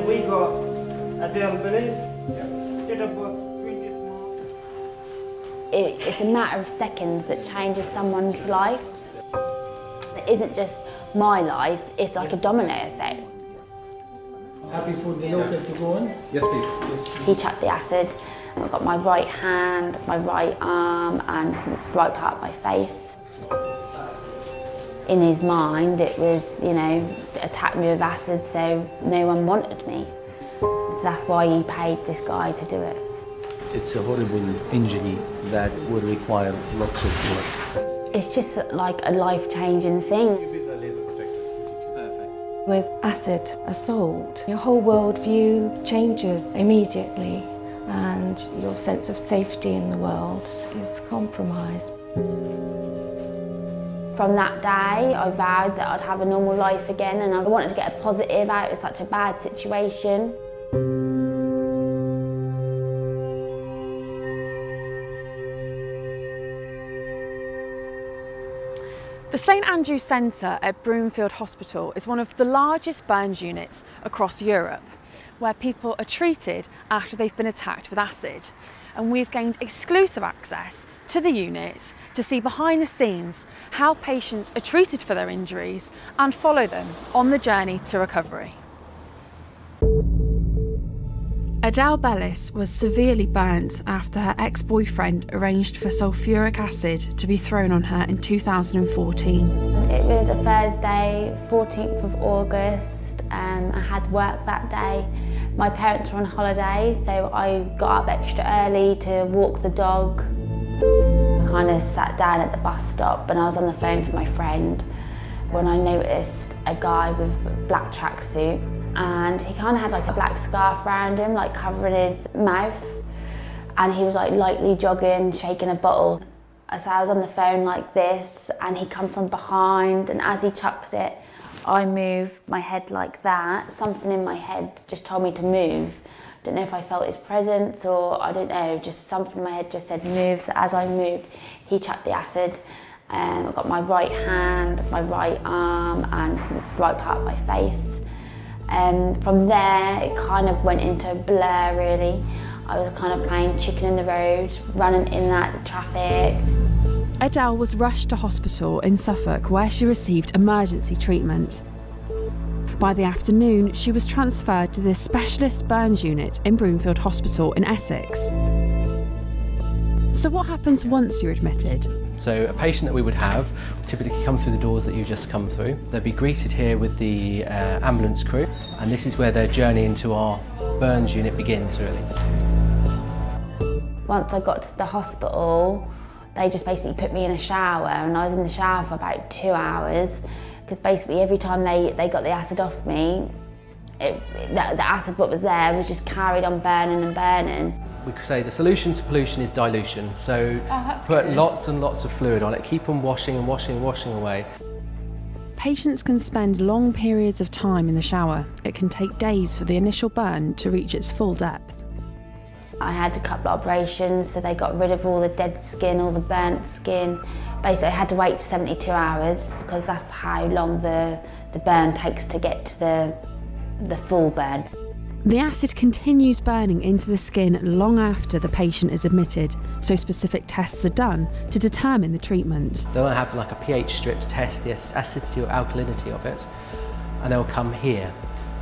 we got a Derbyshire. Did about 20 months. It's a matter of seconds that changes someone's life. It isn't just my life, it's like a domino effect. Happy for the local to go on? Yes, please. Yes, please. He chucked the acid. I've got my right hand, my right arm and right part of my face. In his mind it was, you know, attack me with acid so no one wanted me. So that's why he paid this guy to do it. It's a horrible injury that would require lots of work. It's just like a life-changing thing. With acid assault, your whole worldview changes immediately and your sense of safety in the world is compromised. From that day, I vowed that I'd have a normal life again and I wanted to get a positive out of such a bad situation. The St Andrew's Centre at Broomfield Hospital is one of the largest burns units across Europe, where people are treated after they've been attacked with acid. And we've gained exclusive access to the unit to see behind the scenes how patients are treated for their injuries and follow them on the journey to recovery. Adele Bellis was severely burnt after her ex-boyfriend arranged for sulphuric acid to be thrown on her in 2014. It was a Thursday, 14th of August. I had work that day. My parents were on holiday, so I got up extra early to walk the dog. I kind of sat down at the bus stop and I was on the phone to my friend when I noticed a guy with a black tracksuit, and he kind of had like a black scarf around him, like covering his mouth, and he was like lightly jogging, shaking a bottle. So I was on the phone like this and he come from behind, and as he chucked it, I moved my head like that. Something in my head just told me to move. Don't know if I felt his presence or I don't know, just something in my head just said move. So as I moved, he chucked the acid. I got my right hand, my right arm and right part of my face. From there, it kind of went into a blur really. I was kind of playing chicken in the road, running in that traffic. Adele was rushed to hospital in Suffolk where she received emergency treatment. By the afternoon, she was transferred to the specialist burns unit in Broomfield Hospital in Essex. So what happens once you're admitted? So a patient that we would have would typically come through the doors that you've just come through. They'll be greeted here with the ambulance crew, and this is where their journey into our burns unit begins really. Once I got to the hospital, they just basically put me in a shower, and I was in the shower for about 2 hours because basically every time they got the acid off me, the acid what was there was just carried on burning and burning. We could say the solution to pollution is dilution, so put good. lots and lots of fluid on it, keep on washing and washing and washing away. Patients can spend long periods of time in the shower. It can take days for the initial burn to reach its full depth. I had a couple of operations, so they got rid of all the dead skin, all the burnt skin. Basically I had to wait 72 hours because that's how long the burn takes to get to the full burn. The acid continues burning into the skin long after the patient is admitted, so specific tests are done to determine the treatment. They'll have like a pH strip to test the acidity or alkalinity of it, and they'll come here.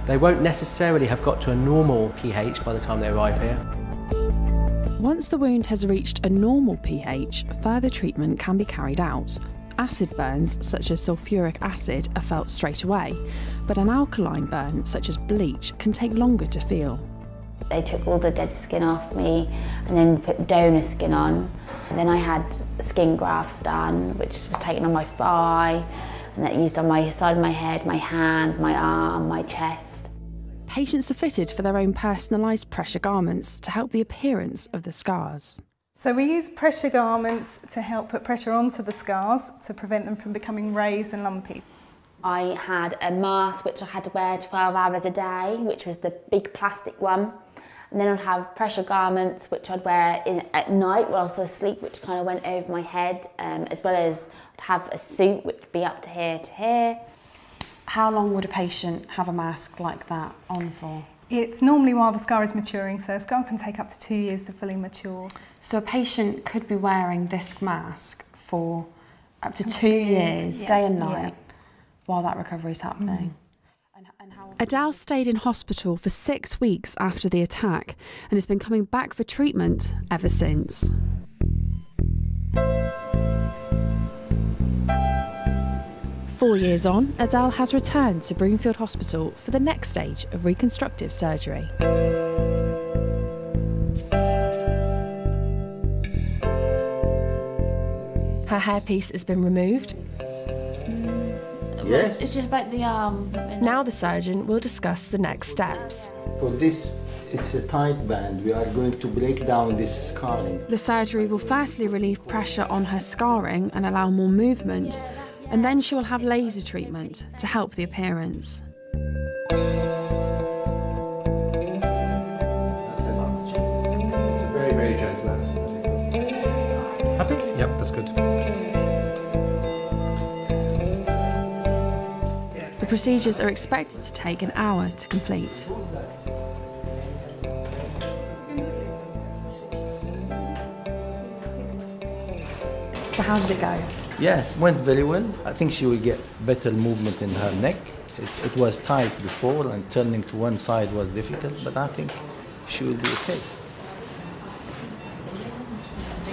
They won't necessarily have got to a normal pH by the time they arrive here. Once the wound has reached a normal pH, further treatment can be carried out. Acid burns, such as sulphuric acid, are felt straight away, but an alkaline burn, such as bleach, can take longer to feel. They took all the dead skin off me and then put donor skin on. And then I had skin grafts done, which was taken on my thigh, and that used on my side of my head, my hand, my arm, my chest. Patients are fitted for their own personalised pressure garments to help the appearance of the scars. So we use pressure garments to help put pressure onto the scars to prevent them from becoming raised and lumpy. I had a mask which I had to wear 12 hours a day, which was the big plastic one. And then I'd have pressure garments which I'd wear at night whilst I was asleep, which kind of went over my head, as well as I'd have a suit which would be up to here to here. How long would a patient have a mask like that on for? It's normally while the scar is maturing, so a scar can take up to 2 years to fully mature. So a patient could be wearing this mask for up to 2 years, yeah. day and night, while that recovery is happening. Adele stayed in hospital for 6 weeks after the attack and has been coming back for treatment ever since. Four years on, Adele has returned to Broomfield Hospital for the next stage of reconstructive surgery. Her hairpiece has been removed. Yes. It's just about the arm. Now the surgeon will discuss the next steps. For this, it's a tight band. We are going to break down this scarring. The surgery will firstly relieve pressure on her scarring and allow more movement, and then she will have laser treatment to help the appearance. It's a very, very gentle anaesthetic. Happy? Yep, that's good. The procedures are expected to take an hour to complete. So how did it go? Yes, went very well. I think she will get better movement in her neck. It was tight before and turning to one side was difficult, but I think she will be okay.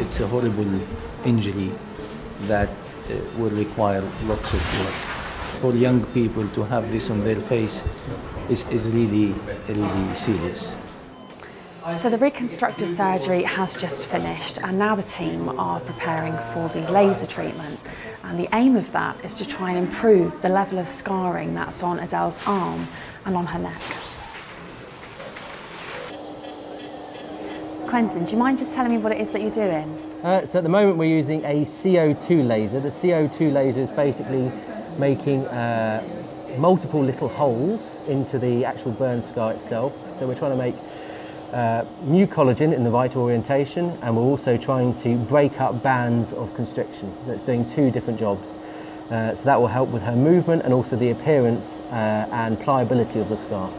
It's a horrible injury that will require lots of work. For young people to have this on their face is really, really serious. So the reconstructive surgery has just finished and now the team are preparing for the laser treatment, and the aim of that is to try and improve the level of scarring that's on Adele's arm and on her neck. Quentin, do you mind just telling me what it is that you're doing? So at the moment we're using a CO2 laser. The CO2 laser is basically making multiple little holes into the actual burn scar itself. So we're trying to make new collagen in the right orientation, and we're also trying to break up bands of constriction. So it's doing two different jobs. So that will help with her movement and also the appearance and pliability of the scar.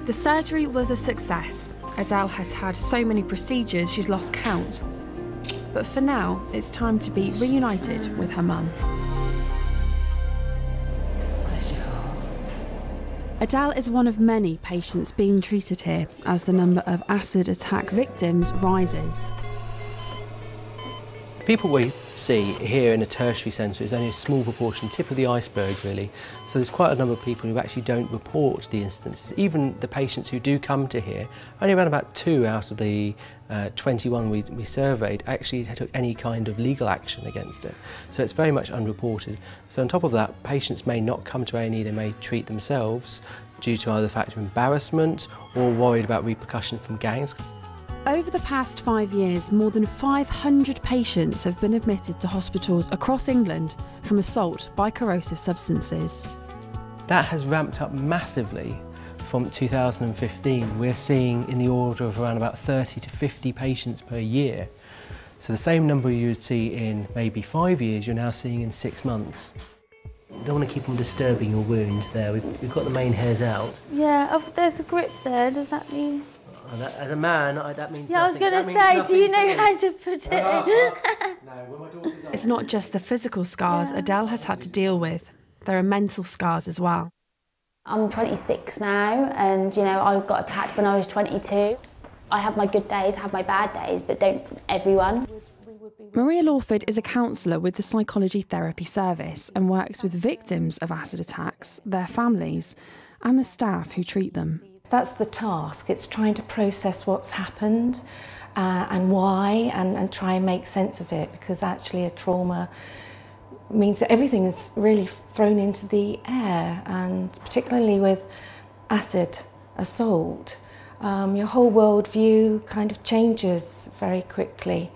The surgery was a success. Adele has had so many procedures she's lost count. But for now, it's time to be reunited with her mum. Adele is one of many patients being treated here as the number of acid attack victims rises. People we see here in a tertiary centre is only a small proportion, tip of the iceberg really. So there's quite a number of people who actually don't report the instances. Even the patients who do come to here, only around about 2 out of the 21 we surveyed actually took any kind of legal action against it. So it's very much unreported. So on top of that, patients may not come to A&E, they may treat themselves due to either the fact of embarrassment or worried about repercussion from gangs. Over the past 5 years, more than 500 patients have been admitted to hospitals across England from assault by corrosive substances. That has ramped up massively from 2015. We're seeing in the order of around about 30 to 50 patients per year. So the same number you would see in maybe 5 years, you're now seeing in 6 months. You don't want to keep on disturbing your wound there. We've got the main hairs out. Yeah, oh, there's a grip there, does that mean? As a man, that means yeah, nothing. I was going to say, do you know how to put it in? It's not just the physical scars Adele has had to deal with. There are mental scars as well. I'm 26 now, and you know, I got attacked when I was 22. I have my good days, have my bad days, but don't everyone. Maria Lawford is a counsellor with the Psychology Therapy Service and works with victims of acid attacks, their families, and the staff who treat them. That's the task. It's trying to process what's happened and why, and try and make sense of it, because actually a trauma means that everything is really thrown into the air, and particularly with acid assault, your whole worldview kind of changes very quickly,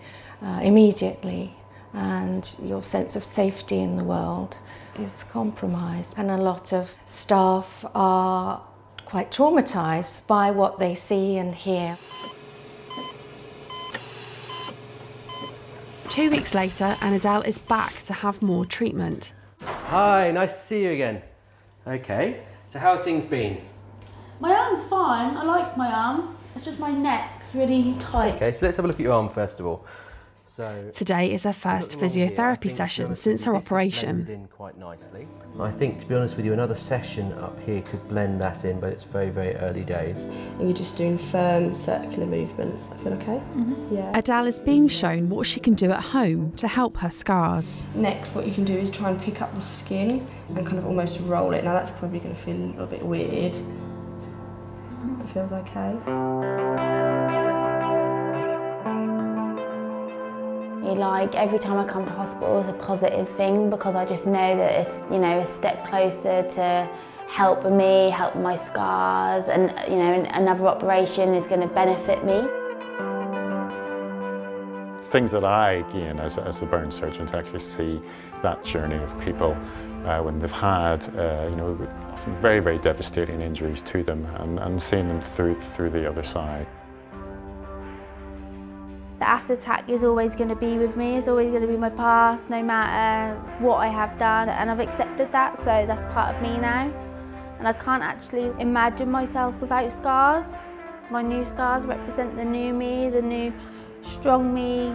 immediately, and your sense of safety in the world is compromised. And a lot of staff are quite traumatised by what they see and hear. 2 weeks later, and Adele is back to have more treatment. Hi, nice to see you again. Okay, so how have things been? My arm's fine. I like my arm. It's just my neck's really tight. Okay, so let's have a look at your arm first of all. So Today is her first physiotherapy session since her operation. In quite nicely. I think, to be honest with you, another session up here could blend that in, but it's very, very early days. And you're just doing firm circular movements. I feel okay? Yeah. Adele is being shown what she can do at home to help her scars. Next, what you can do is try and pick up the skin and kind of almost roll it. Now that's probably going to feel a little bit weird. It feels okay. Like every time I come to hospital it's a positive thing because I just know that it's, you know, a step closer to helping me, help my scars, and, you know, another operation is going to benefit me. Things that I gain as a burn surgeon to actually see that journey of people when they've had, you know, often very, very devastating injuries to them and seeing them through the other side. The acid attack is always going to be with me, it's always going to be my past, no matter what I have done, and I've accepted that, so that's part of me now. And I can't actually imagine myself without scars. My new scars represent the new me, the new strong me,